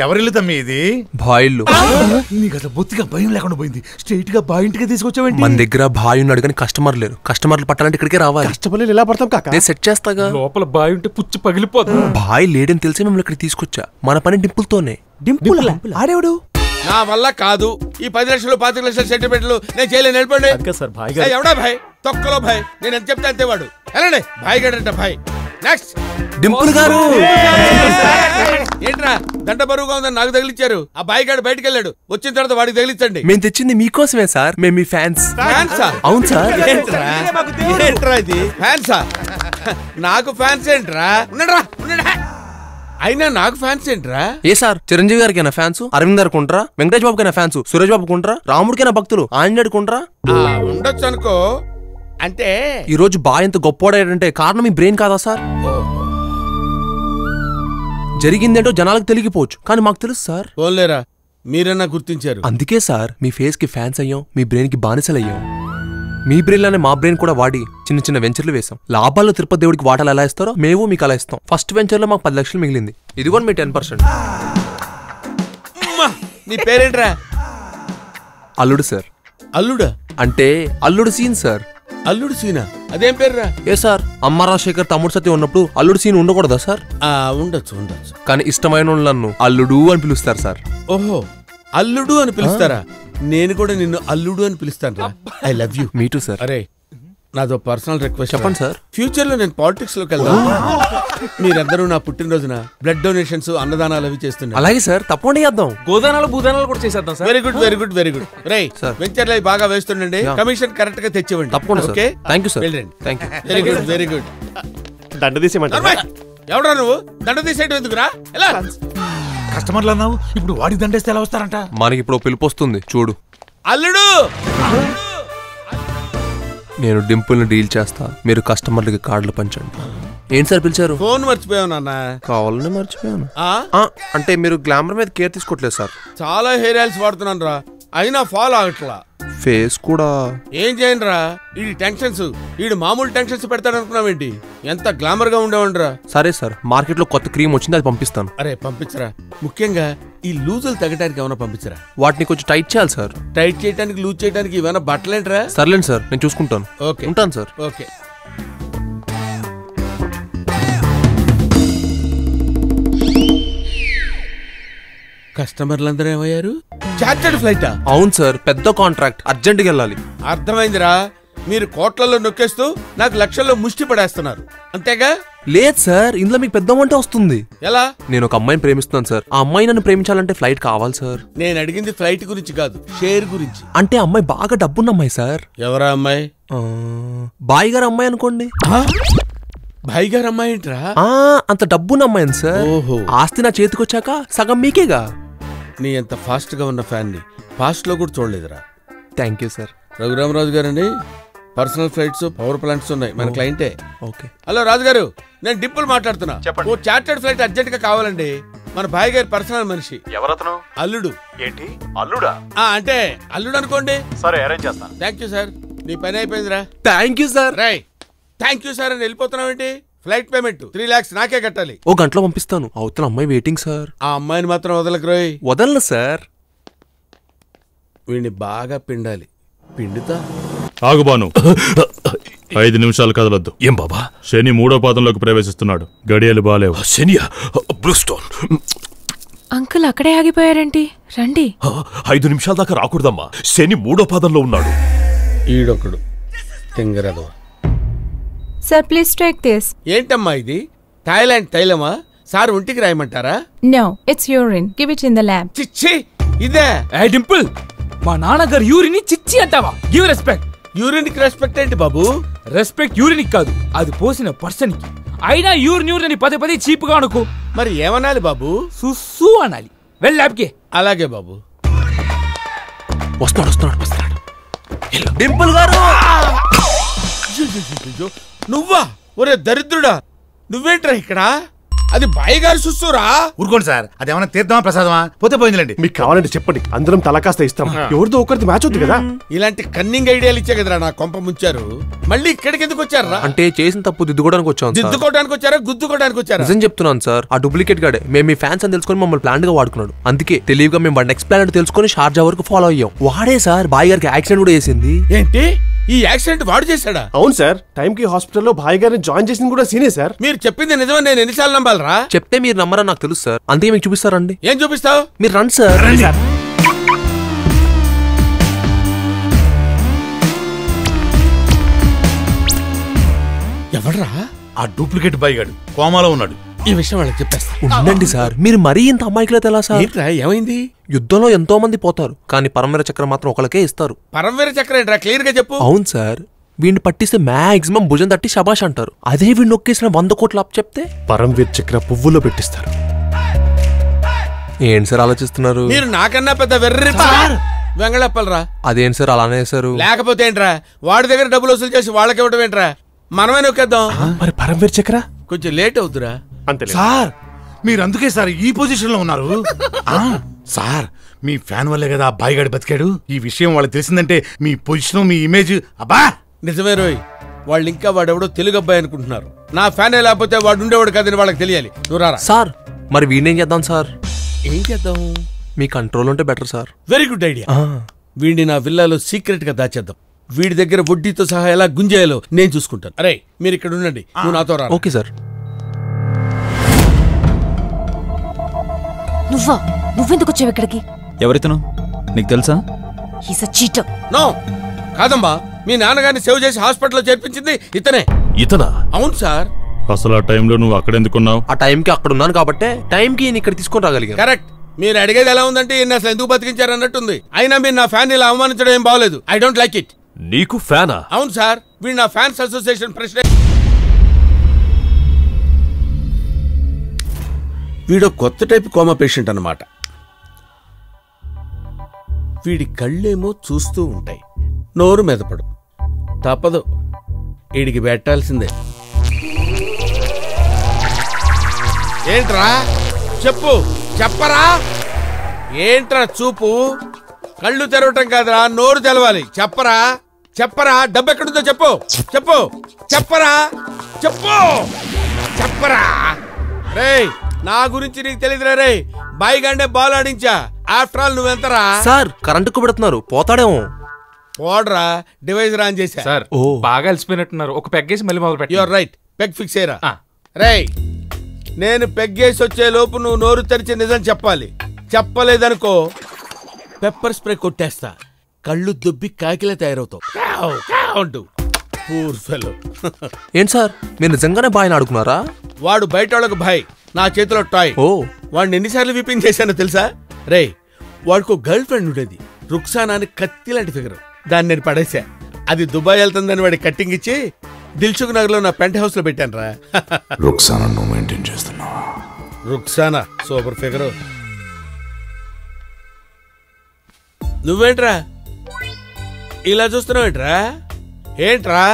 ఎవరిల్లు తమ్మి ఇది? బాయిల్లు. నీకు అసలు బొత్తిగా భయం లేకుండా పోయింది. స్ట్రైట్ గా బాయ్ ఇంటికి తీసుకొచ్చావేంటి? మన దగ్గర బాయ్ ఉన్నాడు కానీ కస్టమర్ లేరు. కస్టమర్లు పట్టాలంటే ఇక్కడికే రావాలి. కస్టమర్లు ఎలా పడతాం కాక? నేను సెట్ చేస్తాగా. లోపల బాయ్ ఉంటే పుచ్చి పగిలిపోతుంది. బాయ్ లేడని తెలిసి మిమ్మల్ని ఇక్కడ తీసుకొచ్చా. మన పని డింపుల్తోనే. డింపుల్ ఆడేవాడు? నా వల్ల కాదు. ఈ 10 లక్షలు 25 లక్షల సెంటిమెంట్లు నేను చేయలేను. వెళ్ళిపోండి. ఎవడా భాయ్? తొక్కలో భాయ్. నేను ఎంత చెప్తే అంతే వాడు. వెళ్ళండి. భాయ్ గడంట భాయ్. నెక్స్ట్ డింపుల్ గారు. ఏంట్రా దంట బరువుగా ఉందని నాకు తగిలిచ్చారు. ఆ బాయ్ గాడు బయటకు వెళ్ళాడు. వచ్చిన తర్వాత వాడికి తగిలించండి. మేము తెచ్చింది మీకోసమే సార్. మేము మీ ఫ్యాన్స్. ఫ్యాన్సా? అవును సార్. ఏంట్రా ఇది? ఫ్యాన్సా? నాకు ఫ్యాన్స్ ఏంట్రా? ఉన్నాడా? అయినా నాకు ఫ్యాన్స్ ఏంట్రా? ఏ సార్ చిరంజీవి గారికైనా ఫ్యాన్స్, అరవింద్ గారికి ఉంటారా, వెంకటేష్ బాబుకైనా ఫ్యాన్స్, సురేష్ బాబుకి ఉంటారా, రాముడికైనా భక్తులు, ఆంజనేయుడికి ఉంటారా? ఉండొచ్చు అనుకో. అంటే ఈ రోజు బాయ్ ఎంత గొప్పవాడంటే కారణం మీ బ్రెయిన్ కాదా సార్? జరిగిందేంటో జనాలకు తెలియకపోవచ్చు కానీ మాకు తెలుసు సార్. ఓన్లేరా మీరన్నా గుర్తించారు. అందుకే సార్ మీ ఫేస్ కి ఫ్యాన్స్ అయ్యాం, మీ బ్రెయిన్ కి బానిసలయ్యాం. మీ బ్రెయిన్ లానే మా బ్రెయిన్ కూడా వాడి చిన్న చిన్న వెంచర్లు వేసాం. లాభాల్లో తిరుపతి దేవుడికి వాటాలు ఎలా ఇస్తారో మేము మీకు అలా ఇస్తాం. ఫస్ట్ వెంచర్ లో మాకు 10 లక్షలు మిగిలింది. ఇదిగోండి మీ 10%. నీ పేరేంట్రా? అల్లుడు సార్. అల్లుడా? అంటే అల్లుడు సీన్ సార్. అల్లుడు సీనా? అదేం పేర్రా? ఏ సార్ అమ్మ రాజశేఖర్ తమ్ముడు సత్యం ఉన్నప్పుడు అల్లుడు సీన్ ఉండకూడదా సార్? ఉండొచ్చు. కానీ ఇష్టమైన నన్ను అల్లుడు అని పిలుస్తారు సార్. ఓహో, అల్లుడు అని పిలుస్తారా? నేను కూడా నిన్ను అల్లుడు అని పిలుస్తాను రా. I love you. Me two sir. అరే నాదో పర్సనల్ రిక్వెస్ట్. చెప్పండి సార్. ఫ్యూచర్ లో నేను పాలిటిక్స్ లోకి వెళ్దాం. మీరందరూ నా పుట్టినరోజున బ్లడ్ డొనేషన్స్, అన్నదానాలు అవి చేస్తున్నారు. అలాగే సార్, తప్పకుండా చేద్దాం. గోదానాలు భూదానాలు కూడా చేసేద్దాం సార్. Very good. రేయ్ వెంచర్ లైఫ్ బాగా వేస్తుండండి. కమిషన్ కరెక్ట్ గా తెచ్చివ్వండి. తప్పకుండా. Okay, thank you sir. Very good. దండ తీసేయమంటారా? ఎవడా నువ్వు? దండ తీసేయడం ఎందుకురా? ఎలా? కస్టమర్లు అన్నావు, ఇప్పుడు వాడి దండేస్తే ఎలా వస్తారంట? మనకి ఇప్పుడు పిలుపు వస్తుంది చూడు. అల్లుడు నేను డింపుల్ ని డీల్ చేస్తా, మీరు కస్టమర్లకి కార్డులు పంచండి. ఏంటి సార్ పిలిచారు? ఫోన్ మర్చిపోయావు నాన్న. కావాలని మర్చిపోయాను. అంటే మీరు గ్లామర్ మీద కేర్ తీసుకోవట్లేదు సార్. చాలా హెయిర్ ఆయిల్స్ వాడుతున్నాను రా, అయినా ఫాలో అవట్లా. ఫేస్ కూడా ఏం చేయను రా. ఈ టెన్షన్స్, ఈడు మామూలు టెన్షన్స్ పెడతాడు అనుకున్నావేంటి? ఎంత గ్లామర్ గా ఉండేవండ్రా. సరే సార్, మార్కెట్ లో కొత్త క్రీమ్ వచ్చింది, అది పంపిస్తాను. అరే పంపించరా. ముఖ్యంగా ఈ లూజులు తగ్గడానికి ఏమైనా పంపించరా. వాటిని కొంచెం టైట్ చేయాలి సార్. టైట్ చేయడానికి, లూజ్ చేయడానికి ఏమైనా బట్టలేంట్రా? సర్లేండి సార్, నేను చూసుకుంటాను. ఓకే, ఉంటాను సార్. ఓకే. కస్టమర్లందరూ ఏమయ్యారు? చార్టర్డ్ ఫ్లైటా? అవును సార్, పెద్ద కాంట్రాక్ట్, అర్జెంట్ గా వెళ్ళాలి. అర్థమైందిరా. మీరు కోట్లలో నొక్కేస్తూ నాకు లక్షల్లో ముష్టి పడేస్తున్నారు అంతేగా? లేదు సార్, ఇందులో మీకు పెద్ద అమౌంట్ వస్తుంది. ఎలా? నేను ఒక అమ్మాయిని ప్రేమిస్తున్నాను సార్. ఆ అమ్మాయి నన్ను ప్రేమించాలంటే ఫ్లైట్ కావాలి సార్. నేను అడిగింది ఫ్లైట్ గురించి కాదు, షేర్ గురించి. అంటే అమ్మాయి బాగా డబ్బున్న అమ్మాయి సార్. ఎవరా అమ్మాయి? బాయ్ గారు అమ్మాయి అనుకోండి. భాయ్ గారు అమ్మాయి ఏంట్రా? అంత డబ్బున్న అమ్మాయి సార్. ఓహో. ఆస్తి నా చేతికి వచ్చాక సగం మీకేగా. నీ ఎంత ఫాస్ట్ గా ఉన్న ఫ్యాన్ ని ఫాస్ట్ లో కూడా చూడలేదురా. Thank you sir. రఘురామరాజు గారండి, పర్సనల్ ఫ్లైట్స్, పవర్ ప్లాంట్స్ ఉన్నాయి, మన క్లయింటే. ఓకే. హలో రాజు గారు, నేను డింపుల్ మాట్లాడుతున్నా. ఓ చార్టర్డ్ ఫ్లైట్ అర్జెంట్ గా కావాలండి. మన భాయ్ గారి పర్సనల్ మనిషి. ఎవరతను? అల్లుడు. ఏంటి అల్లుడా? అంటే అల్లుడు అనుకోండి. సరే, అరేంజ్ చేస్తాను. థ్యాంక్ యూ సార్, నీ పని అయిపోయిందిరా. Thank you sir. రై థ్యాంక్ యూ సార్ అని వెళ్ళిపోతున్నావేంటి? ఫ్లైట్ పేమెంట్ 3 lakhs నాకే కట్టాలి. ఓ గంటలో పంపిస్తాను. అవతల అమ్మాయి వెయిటింగ్ సార్. ఆ అమ్మాయిని మాత్రం వదలకు రోయ్. వదలను సార్. వీడిని బాగా పిండాలి. పిండుతా. ఆగుబాను. 5 నిమిషాలు కదలొద్దు. ఏం బాబా? శని 3వ పాదంలోకి ప్రవేశిస్తున్నాడు. గడియలు బాలేవు. శనియా? బ్లూస్టోన్. అంకుల్ అక్కడే ఆగిపోయారేంటి? రండి. 5 నిమిషాల దాకా రాకూడదమ్మా, శని 3వ పాదంలో ఉన్నాడు. ఈడొకడు తింగరదవా. Sir please take this. ఏంటమ్మా ఇది? థాయిలాండ్ తైలమా? సార్ ఒంటికి రాయమంటారా? No, it's urine. Give it in the lab. చిచ్చి, ఇదే? ఏ డింపుల్, మా నాన్నగారు యూరిన్ చిచ్చి అంటావా? Give respect. యూరిన్ కి రెస్పెక్ట్ ఏంటి బాబు? రెస్పెక్ట్ యూరిన్ కాదు, అది పోసిన పర్సన్ కి. అయినా యూరిన్ అని పదే చీప్ గా అనుకో. మరి ఏమనాలి బాబు? సుస్సు అనాలి. వెళ్ళి ల్యాబ్కి. అలాగే బాబు. వస్తున్నాడు. డింపుల్ గారు. నువ్వా? ఒరే దరిద్రుడా, నువ్వేంట్రా ఇక్కడ? అది బాయ్ గారి సుస్సురా. ఊరుకోండి సార్, అది ఏమైనా తీర్థమా ప్రసాదమా పోతే పోయిందిలేండి. మీకు కావాలంటే చెప్పండి, అందరం తల కాస్త ఇస్తాం. ఎవరితో ఒకరిది మ్యాచ్ అవుతుంది కదా. ఇలాంటి కన్నింగ్ ఐడియాలు ఇచ్చే కదరా నా కొంప ముంచారు. మళ్ళీ ఇక్కడికి ఎందుకు వచ్చారా? అంటే చేసిన తప్పు దిద్దుకోవడానికి వచ్చాం సార్. దిద్దుకోవడానికి వచ్చారా, గుద్దుకోవడానికి వచ్చారా? నిజం చెప్తున్నాను సార్, ఆ డూప్లికేట్ గాడే మేము మీ ఫ్యాన్స్ అని తెలుసుకొని మమ్మల్ని ప్లాన్ గా వాడుకున్నాడు. అందుకే తెలివిగా మేము వాడి నెక్స్ట్ ప్లాన్ తెలుసుకొని షార్జా వరకు ఫాలో అయ్యాం. వాడే సార్ బాయ్ గారికి యాక్సిడెంట్ కూడా చేసింది. ఏంటి, ఈ యాక్సిడెంట్ వాడు చేశాడా? అవును సార్, టైం కి హాస్పిటల్లో భాయ్ గారిని జాయిన్ చేసింది కూడా సీనే సార్. మీరు చెప్పింది నిజమని నేను ఎన్నిసార్లు నమ్మాలరా? చెప్తే మీరు నమ్మరని నాకు తెలుసు సార్, అందుకే మీకు చూపిస్తారండి. ఏం చూపిస్తావు? మీరు రండి సార్. ఎవడ్రా? ఆ డూప్లికేట్ బాయ్ గాడు కోమాలో ఉన్నాడు. ఈ విషయం వాళ్ళకి చెప్పేస్తా. ఉండండి సార్, మీరు మరీ ఇంత అమ్మాయికులైతే ఎలా సార్? ఏంట్రా ఏమైంది? యుద్ధంలో ఎంతో మంది పోతారు, కానీ పరమవీర చక్రం మాత్రం ఒకరికే ఇస్తారు. పరమవీర చక్రం ఏంట్రా, క్లియర్ గా చెప్పు. అవును సార్, వీడిని పట్టిస్తే మాక్సిమం భుజం తట్టి శబాష్ అంటారు. అదే వీడిని నొక్కేసిన 100 కోట్ల అప్ చెప్తే పరమవీర్ చక్ర పువ్వుల్లో పెట్టిస్తారు. ఏంటి సార్ ఆలోచిస్తున్నారు? మీరు నాకన్నా పెద్ద వెర్రి వెంగళప్పలరా. అదేంటి సార్ అలానే సార్? లేకపోతే ఏంట్రా, వాడి దగ్గర డబ్బులు వసూలు చేసి వాళ్ళకి ఇవ్వడం ఏంట్రా? మనమే నొక్కేద్దాం. మరి పరమవీర్ చక్ర కొంచెం లేట్ అవుతురా. అంతే సార్ మీరు అందుకే సార్ ఈ పొజిషన్ లో ఉన్నారు. సార్ మీ ఫ్యాన్ వల్లే కదా ఆ బాయ్ గాడు బతికాడు. ఈ విషయం వాళ్ళకి తెలిసిందంటే మీ పొజిషన్ మీ ఇమేజ్ అబ్బా. నిజమే రోయ్, వాళ్ళు ఇంకా వాడెవడో తెలుగు అబ్బాయి అనుకుంటున్నారు. నా ఫ్యాన్ లేకపోతే వాడు ఉండేవాడు కాదని వాళ్ళకి తెలియాలి. నువ్వు రారా. సార్ మరి వీడినేం చేద్దాం సార్? ఏం చేద్దాం? మీ కంట్రోల్ ఉంటే better sir. Very good idea. వీడిని నా విల్లాలో సీక్రెట్ గా దాచేద్దాం. వీడి దగ్గర వడ్డీతో సహా ఎలా గుంజేయాలో నేను చూసుకుంటాను. అరే మీరు ఇక్కడ ఉండండి, నువ్వు నాతో రా. Okay sir. నువ్వెందుకు వచ్చావు ఇక్కడికి? ఎవరితను నీకు తెలుసా? He's a cheater. నో కాదమ్మా, మీ నాన్నగారిని సేవ్ చేసి హాస్పిటల్లో చేర్పించింది ఇతనే. ఇతనా? అవును సార్. అసలు ఆ టైంలో నువ్వు అక్కడెందుకున్నావు? ఆ టైంకి అక్కడ ఉన్నాను కాబట్టి టైంకి నేను ఇక్కడ తీసుకొని రాగలిగాను. కరెక్ట్. మీరు అడిగేది ఎలా ఉందంటే ఈయన అసలు ఎందుకు బతికించారు అన్నట్టుంది. అయినా మీరు నా ఫ్యాన్ ఇలా అవమానించడం ఏం బాగోలేదు. I don't like it. నీకు ఫ్యానా? అవును సార్, వీడు నా ఫ్యాన్స్ అసోసియేషన్ ప్రెసిడెంట్. వీడు కొత్త టైప్ కోమా పేషెంట్ అన్నమాట. వీడి కళ్ళేమో చూస్తూ ఉంటాయి, నోరు మెదపడు. తప్పదు, వీడికి పెట్టాల్సిందే. ఏంట్రా చెప్పు, చెప్పరా. ఏంట్రా చూపు? కళ్ళు తెరవటం కాదురా, నోరు తెలవాలి. చెప్పరా చెప్పరా. డబ్బు ఎక్కడుందో చెప్పు, చెప్పు చెప్పరా, చెప్పు చెప్పరా. రేయ్ నా గురించి నీకు తెలియదురా. రే బాయ్ గండే బాల్ ఆడించా. ఆఫ్టర్ ఆల్ నువ్వెంతరా? సార్ కరెంటుకు పెడుతున్నారు, పోతాడేమో. పోడ్రా, డివైస్ రాన్ చేశా. సార్ బాగా అలసిపోయినట్టున్నారు, ఒక పెగ్గేసి మళ్ళీ మొదలు పెట్టి. యువర్ రైట్, పెగ్ ఫిక్స్ అయ్యరా. రేయ్ నేను పెగ్గేసి వచ్చే లోపు నువ్వు నోరు తెరిచి నిజం చెప్పాలి. చెప్పలేదనుకో పెప్పర్ స్ప్రే కొట్టేస్తా. కళ్ళు దుబ్బి కాకిలా తయారవుతావు. ఏంటి సార్ మీరు నిజంగానే బాయ్ని ఆడుకున్నారా? వాడు బయట వాళ్ళకు బాయ్, నా చేతిలో టాయ్. ఓ వాడిని ఎన్నిసార్లు విపింగ్ చేశానో తెలుసా? రే వాడికి గర్ల్ ఫ్రెండ్ ఉండేది, రుక్సానా అని కత్తి లాంటి ఫిగర్. దాన్ని నేను పడేసా. అది దుబాయ్ వెళ్తుందని వాడి కట్టింగ్ ఇచ్చి దిల్సుఖ్ నగర్ లో నా పెంట్ హౌస్ లో పెట్టాను రా. రుక్సానా నువ్వు మెయింటైన్ చేస్తున్నావా? Rukhsana super figure. నువ్వేంట్రా ఇలా చూస్తున్నావేంట్రా? ఏంట్రా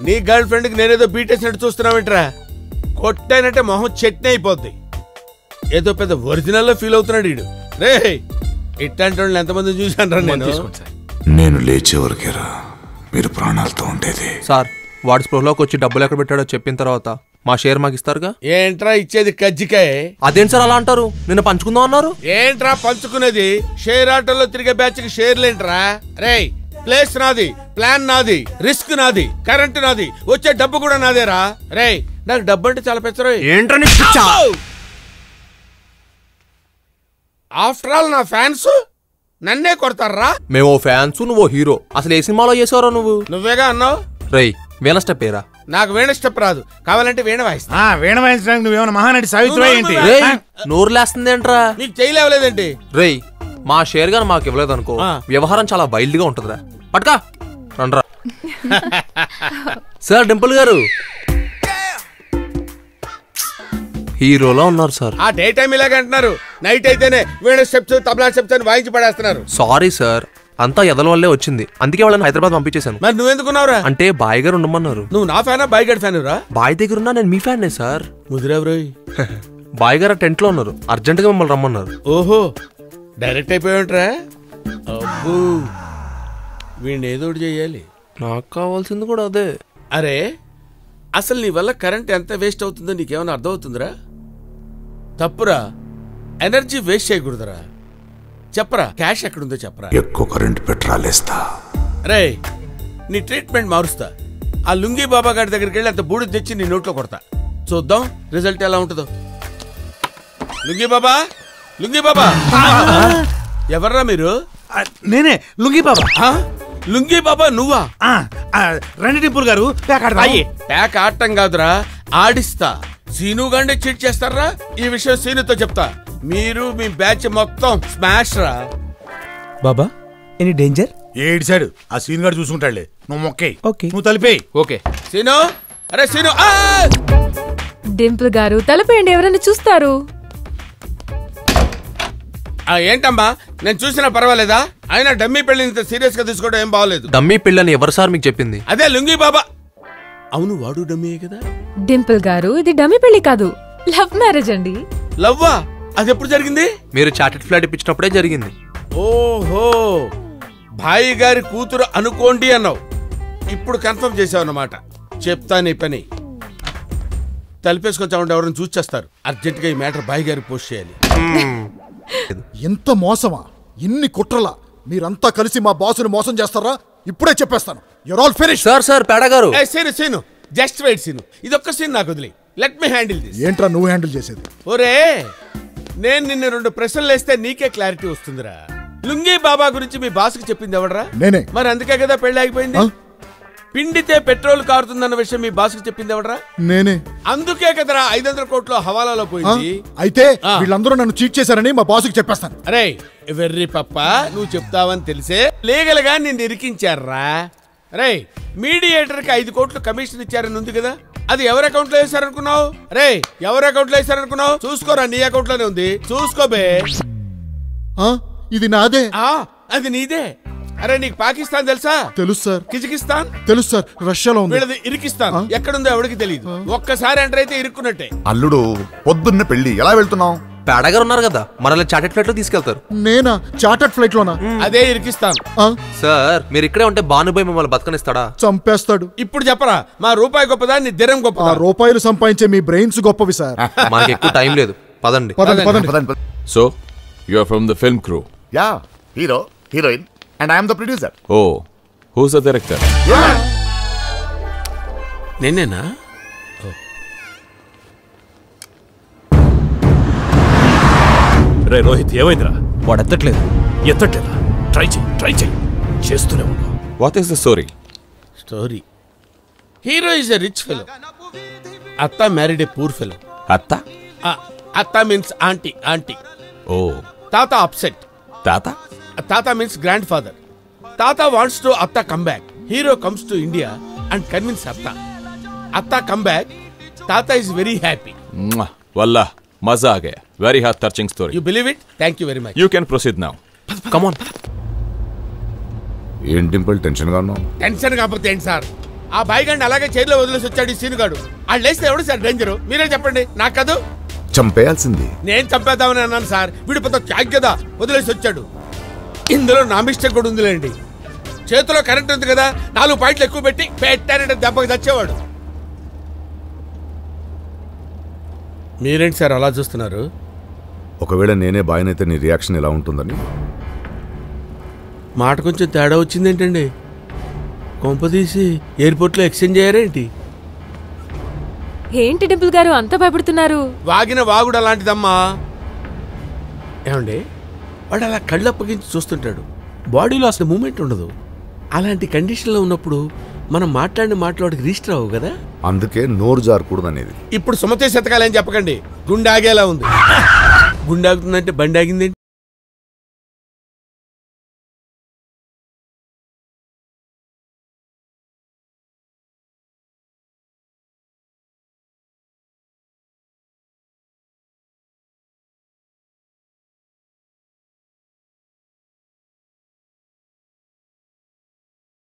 నీ గర్ల్ ఫ్రెండ్ కి నేనేదో బీటేసినట్టు చూస్తున్నావేంట్రా? కొట్టానంటే మొహం చట్నీ అయిపోద్ది. ఏదో పెద్ద ఒరిజినల్ లో ఫీల్ అవుతున్నాడు వీడు. రే ఇట్లాంటి వాళ్ళని ఎంతమంది చూశాను రా నేను. నేను లేచే వరకేరా మీరు ప్రాణాలతో ఉండేది. సార్ వాడి స్పృహలోకి వచ్చి డబ్బులు ఎక్కడ పెట్టాడో చెప్పిన తర్వాత మా షేర్ మాకు ఇస్తారుగా? ఏంట్రా ఇచ్చేది కజ్జికాయ? అదేంటి సార్ అలా అంటారు? నిన్న పంచుకుందాం అన్నారు. ఏంట్రా పంచుకునేది? షేర్ ఆటోలో తిరిగే బ్యాచ్ కి షేర్లేంట్రా? రే ప్లేస్ నాది, ప్లాన్ నాది, రిస్క్ నాది, కరెంట్ నాది, వచ్చే డబ్బు కూడా నాదేరా. రే నాకు డబ్బు అంటే చాలా పెచ్చరు. ఆఫ్టర్ ఆల్ నా ఫ్యాన్స్ నన్నే కొడతారా? మేము ఫ్యాన్స్, నువ్వు హీరో. అసలు ఏ సినిమాలో చేసావరా నువ్వు? నువ్వేగా అన్నావు. రేయ్ వీణ స్టెప్ ఏరా? నాకు వీణ స్టెప్ రాదు, కావాలంటే వీణ వాయిస్తా. వీణ వాయించడానికి నువ్వేమన్నా మహానటి సావిత్రి ఏంటి? రేయ్ నోరు లేస్తుంది ఏంట్రా? నీకు చేయలేవలేదేంటి? రేయ్ మా షేర్ గాని మాకు ఇవ్వలేదు అనుకో, వ్యవహారం చాలా వైల్డ్ గా ఉంటదిరా. పట్కా రండ్రా. సార్ డింపుల్ గారు హీరోలో ఉన్నారు సార్. ఆ డే టైం ఇలాగ అంటున్నారు, నైట్ అయితేనే వీణ స్టెప్స్, తబలా స్టెప్స్ అని వాయించి పడేస్తున్నారు. సారీ సార్, అంతా ఎదల వల్లే వచ్చింది, అందుకే వాళ్ళని హైదరాబాద్ పంపించేశాను. మరి నువ్వెందుకున్నావురా? అంటే బాయ్ గారు ఉండమన్నారు. నువ్వు నా ఫ్యానా బాయ్ గడ్ ఫ్యాన్ రా? బాయ్ దగ్గర ఉన్నా నేను మీ ఫ్యాన్ సార్. ముదిరావు బాయ్ గారు టెంట్ లో ఉన్నారు, అర్జెంట్ గా మిమ్మల్ని రమ్మన్నారు. ఓహో, డైరెక్ట్ అయిపోయావుంట్రా. అబ్బో, వీడిని ఏదో ఒకటి చెయ్యాలి. నాకు కావాల్సింది కూడా అదే. అరే, అసలు నీ వల్ల కరెంట్ ఎంత వేస్ట్ అవుతుందో నీకేమైనా అర్థం అవుతుందిరా? తప్పురా, ఎనర్జీ వేస్ట్ చేయకూడదురా. చెప్పరా, క్యాష్ ఎక్కడుందో చెప్పరా. ఎక్కువ కరెంట్ పెట్రాలేస్తా. రే, నీ ట్రీట్మెంట్ మారుస్తా. ఆ లుంగీ బాబా గారి దగ్గరికి వెళ్ళి అంత బూడి తెచ్చి నీ నోట్లో కొడతా. చూద్దాం రిజల్ట్ ఎలా ఉంటుందో. లుంగీ బాబా, లుంగీ బాబా. ఎవర్రా మీరు? నేనే లుంగీ బాబా. లుంగీ బాబా నువ్వా? రండి టింపుల్ గారు, ప్యాక్ ఆడటం కాదురా, ఆడిస్తా. సీను గాండే చీట్ చేస్తారా? ఈ విషయం సీనుతో చెప్తా. మీరు మీ బ్యాచ్ మొత్తం స్మాష్ రా. బాబా, ఎనీ డేంజర్? ఏడు సైడ్ ఆ సీన్ గారు చూసుకుంటాడులే. నువ్వు మొక్కే, ఓకే. నువ్వు తలిపేయి. ఓకే సీను, అరే సీను. డింపుల్ గారు తలపేయండి, ఎవరైనా చూస్తారు. ఏంటమ్మా, నేను చూసినా పర్వాలేదా? అయినా డమ్మీ పెళ్లిని సీరియస్ గా తీసుకోవడం ఏం బాగోలేదు. డమ్మీ పెళ్ళని ఎవరు సార్ మీకు చెప్పింది? అదే లుంగీ బాబా. అవును, వాడు డమ్మీ కదా. డింపుల్ గారు, ఇది డమ్మి పెళ్లి కాదు, లవ్ మ్యారేజ్ అండి. లవ్వా? అది ఎప్పుడు జరిగింది? మీరు చార్టెడ్ ఫ్లైట్ ఇప్పించినప్పుడే జరిగింది. ఓహో, భాయి గారి కూతురు అనుకోండి అన్నావు, ఇప్పుడు కన్ఫర్మ్ చేసావు అన్నమాట. చెప్తా నీ పని. తలిపేసుకొచ్చామంటే ఎవరైనా చూసేస్తారు. అర్జెంట్ గా ఈ మ్యాటర్ భాయి గారికి పోస్ట్ చేయాలి. ఎంత మోసమా, ఇన్ని కుట్రలా? మీరంతా కలిసి మా బాసుని మోసం చేస్తారా? ఇప్పుడే చెప్పేస్తాను. Your all finish. సార్ పేడ గారు. Seenu, just wait Seenu. ఇదొక్క సీన్ నాకు వదిలే. Let me handle this. ఏంట్రా నువ్వు హ్యాండిల్ చేసేది? ఒరే, నేను నిన్న 2 ప్రశ్నలు వేస్తే నీకే క్లారిటీ వస్తుందిరా. లుంగీ బాబా గురించి మీ బాస్కి చెప్పింది ఎవడరా? నేనే. మరి అందుకే కదా పెళ్లి ఆగిపోయింది. పిండితే పెట్రోల్ కారుతుందన్న విషయం మీ బాస్కి చెప్పింది ఎవడరా? నేనే. అందుకే కదరా 500 కోట్లు హవాలాలో పోయింది. అయితే వీళ్ళందరూ నన్ను చీట్ చేశారని మా బాస్కి చెప్పేస్తాను. అరే వెర్రి పప్ప, నువ్వు చెప్తావని తెలిసే లీగల్ గా నిన్ను ఇరికించారా? రే, మీడియేటర్ కి 5 కోట్లు కమిషన్ ఇచ్చారని ఉంది కదా, అది ఎవరి అకౌంట్ లో వేసారనుకున్నావు? రే, ఎవరి అకౌంట్ లో వేసారనుకున్నావు? చూసుకోరా, నీ అకౌంట్ లోనే ఉంది, చూసుకోబే. ఇది నాదే. అది నీదే. అరే, నీకు పాకిస్తాన్ తెలుసా? తెలుసు సార్. కిజకిస్తాన్ తెలుసు సార్. రష్యాలో ఉంది. వీళ్ళది ఇరికిస్తాన్. ఎక్కడుందో ఎవరికి తెలియదు. ఒక్కసారి ఎంటర్ అయితే ఇరుక్కున్నట్టే. అల్లుడు, పొద్దున్న పెళ్లి, ఎలా వెళ్తున్నావు? పేడగారు ఉన్నారు కదా, మనల్ని చార్టెడ్ ఫ్లైట్ లో తీసుకెళ్తారు. నేనా? చార్టర్డ్ ఫ్లైట్ లోనా? అదే ఇరికిస్తాన్. సార్ మీరు ఇక్కడే ఉంటే బానుబాయ్ మిమ్మల్ని బతకనిస్తాడా? చంపేస్తాడు. ఇప్పుడు చెప్పరా, మా రూపాయి గొప్పదా నీ దిరం గొప్పదా? రూపాయలు సంపాదించే మీ బ్రెయిన్స్ గొప్పవి సార్. మనకి ఎక్కువ టైం లేదు, పదండి. So you are from the film crew? Yeah, hero, heroine and I am the producer. Oh, who's the director? నేనేనా? రే రోహిత్, ఏమైందిరా? వాడు ఎత్తట్లేదు. ఎత్తట్లేదా? ట్రై చెయ్యి, చేస్తూనే ఉన్నావు. What is the story? Hero is a rich fellow. అత్త మ్యారీడ్ ఎ పూర్ ఫెలో. అత్త means aunty. ఓ. తాత అప్సెట్. తాత మీన్స్ గ్రాండ్ ఫాదర్. తాత వాంట్స్ టు అత్త come back. Hero comes to India and convince అత్త కమ్ బ్యాక్. తాత is very happy. వల్లా మజా ఆ Gaya. Very heart touching story. You believe it? Thank you very much. You can proceed now. Come on. ఏం Dimple, tension గా ఉన్నావు? Tension కాకపోతే ఏంటి సార్, ఆ బాయిగాడిని అలాగే చైర్లో వదిలేసి వచ్చాడు ఈ సీనుగాడు. వాళ్ళు లేస్తే ఎవడు సార్ డేంజరు? మీరే చెప్పండి. నాకు కాదు, చంపేయాల్సింది. నేను చంపేద్దామని అన్నాను సార్. వీడు పెద్ద త్యాగ్ కదా, వదిలేసి వచ్చాడు. ఇందులో నా మిస్టేక్ కూడా ఉందిలేండి. చేతిలో కరెంట్ ఉంది కదా, 4 పాయింట్లు ఎక్కువ పెట్టి పెట్టారంటే దెబ్బకి తెచ్చేవాడు. మీరేంటి సార్ అలా చూస్తున్నారు? ఒకవేళ నేనే బాయ్నైతే నీ రియాక్షన్ ఎలా ఉంటుందని. మాట కొంచెం తేడా వచ్చింది ఏంటండి? కొంపదీసి ఎయిర్పోర్ట్లో ఎక్స్చేంజ్ అయ్యారేంటి? ఏంటి డింపుల్ గారు అంత భయపడుతున్నారు? వాగిన వాగుడు అలాంటిదమ్మా. ఏమండి, వాడు అలా కళ్ళు అప్పగించి చూస్తుంటాడు, బాడీలో అసలు మూమెంట్ ఉండదు. అలాంటి కండిషన్లో ఉన్నప్పుడు మనం మాట్లాడిన మాట్లాడికి రిజిస్టర్ అవ్వు కదా. అందుకే నోరు జారకూడదు అనేది. ఇప్పుడు సుమతే శతకాలని చెప్పకండి, గుండె ఆగేలా ఉంది. గుండె ఆగుతుందంటే బండి ఆగింది.